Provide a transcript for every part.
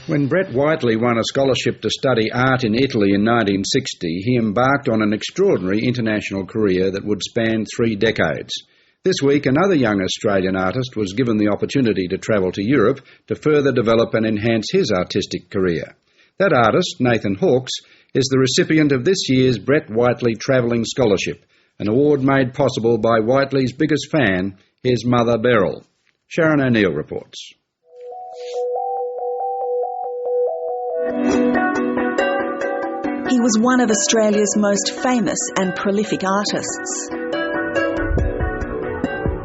When Brett Whiteley won a scholarship to study art in Italy in 1960, he embarked on an extraordinary international career that would span 3 decades. This week, another young Australian artist was given the opportunity to travel to Europe to further develop and enhance his artistic career. That artist, Nathan Hawkes, is the recipient of this year's Brett Whiteley Travelling Scholarship, an award made possible by Whiteley's biggest fan, his mother Beryl. Sharon O'Neill reports. He was one of Australia's most famous and prolific artists.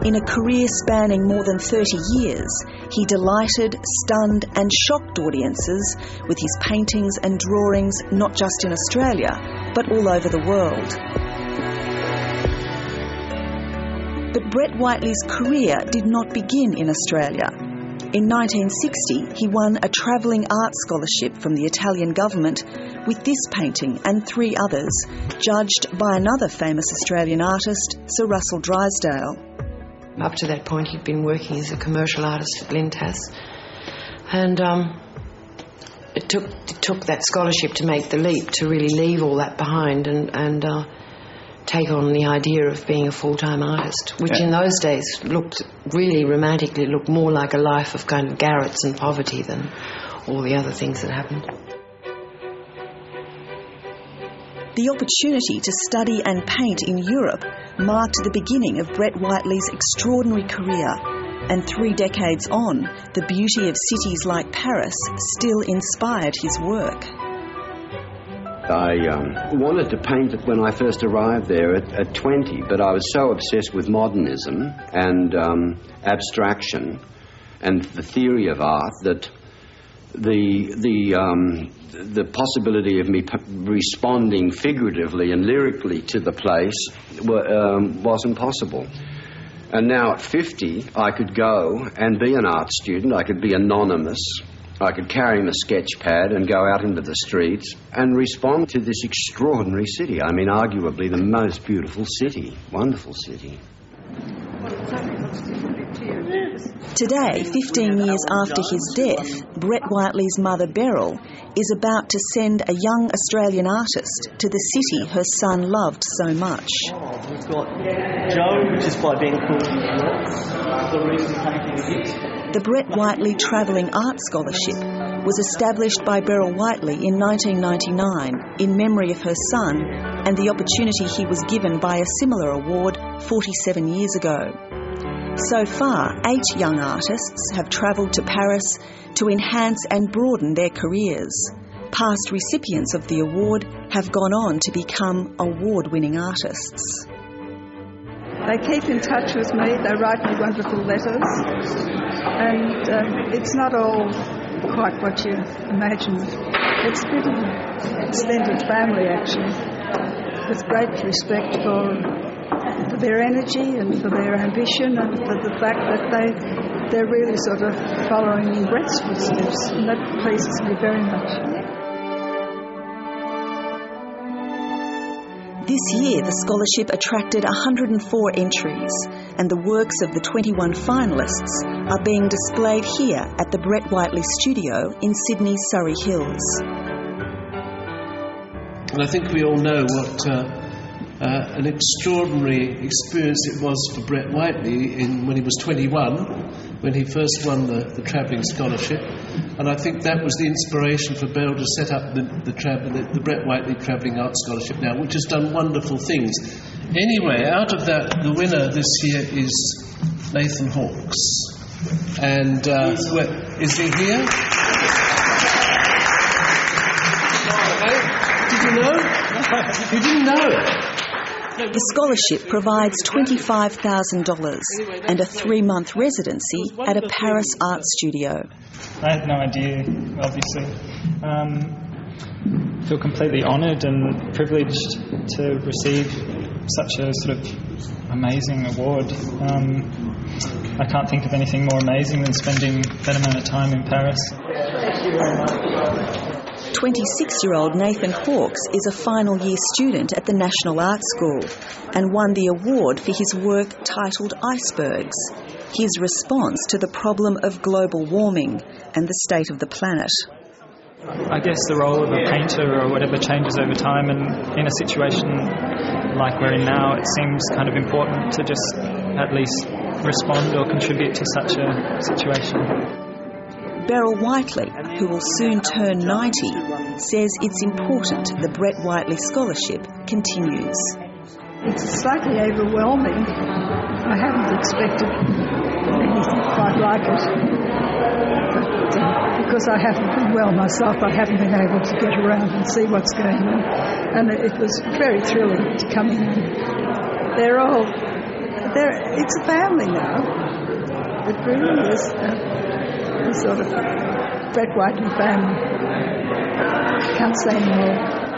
In a career spanning more than 30 years, he delighted, stunned and shocked audiences with his paintings and drawings not just in Australia, but all over the world. But Brett Whiteley's career did not begin in Australia. In 1960, he won a travelling art scholarship from the Italian government with this painting and 3 others, judged by another famous Australian artist, Sir Russell Drysdale. Up to that point, he'd been working as a commercial artist at Lintas, and it took that scholarship to make the leap, to really leave all that behind and take on the idea of being a full-time artist, which in those days looked really romantically, looked more like a life of kind of garrets and poverty than all the other things that happened. The opportunity to study and paint in Europe marked the beginning of Brett Whiteley's extraordinary career, and 3 decades on, the beauty of cities like Paris still inspired his work. I wanted to paint it when I first arrived there at 20, but I was so obsessed with modernism and abstraction and the theory of art that the possibility of me responding figuratively and lyrically to the place wasn't possible. And now at 50, I could go and be an art student. I could be anonymous. I could carry my sketch pad and go out into the streets and respond to this extraordinary city. I mean, arguably the most beautiful city, wonderful city. Today, 15 years after his death, Brett Whiteley's mother Beryl is about to send a young Australian artist to the city her son loved so much. We've got Joe, which is by Ben Cool, the recent painting of it. The Brett Whiteley Travelling Art Scholarship was established by Beryl Whiteley in 1999 in memory of her son and the opportunity he was given by a similar award 47 years ago. So far, 8 young artists have travelled to Paris to enhance and broaden their careers. Past recipients of the award have gone on to become award-winning artists. They keep in touch with me, they write me wonderful letters, and it's not all quite what you imagine. It's a bit of an extended family, actually, with great respect for their energy and for their ambition and for the fact that they're really sort of following in Brett's footsteps, and that pleases me very much. This year, the scholarship attracted 104 entries, and the works of the 21 finalists are being displayed here at the Brett Whiteley Studio in Sydney's Surrey Hills. And I think we all know what an extraordinary experience it was for Brett Whiteley when he was 21, when he first won the travelling scholarship. And I think that was the inspiration for Beryl to set up the Brett Whiteley Travelling Art Scholarship now, which has done wonderful things. Anyway, out of that, the winner this year is Nathan Hawkes. And is he here? Did you know? You didn't know? The scholarship provides $25,000 and a 3-month residency at a Paris art studio. I had no idea, obviously. I feel completely honoured and privileged to receive such a sort of amazing award. I can't think of anything more amazing than spending that amount of time in Paris. Thank you very much. 26-year-old Nathan Hawkes is a final year student at the National Art School and won the award for his work titled Icebergs, his response to the problem of global warming and the state of the planet. I guess the role of a painter or whatever changes over time, and in a situation like we're in now, it seems kind of important to just at least respond or contribute to such a situation. Beryl Whiteley, who will soon turn 90, says it's important the Brett Whiteley Scholarship continues. It's slightly overwhelming. I hadn't expected anything quite like it. But because I haven't been well myself, I haven't been able to get around and see what's going on. And it was very thrilling to come in. It's a family now. It really is a sort of Brett Whiteley family. Can't say more.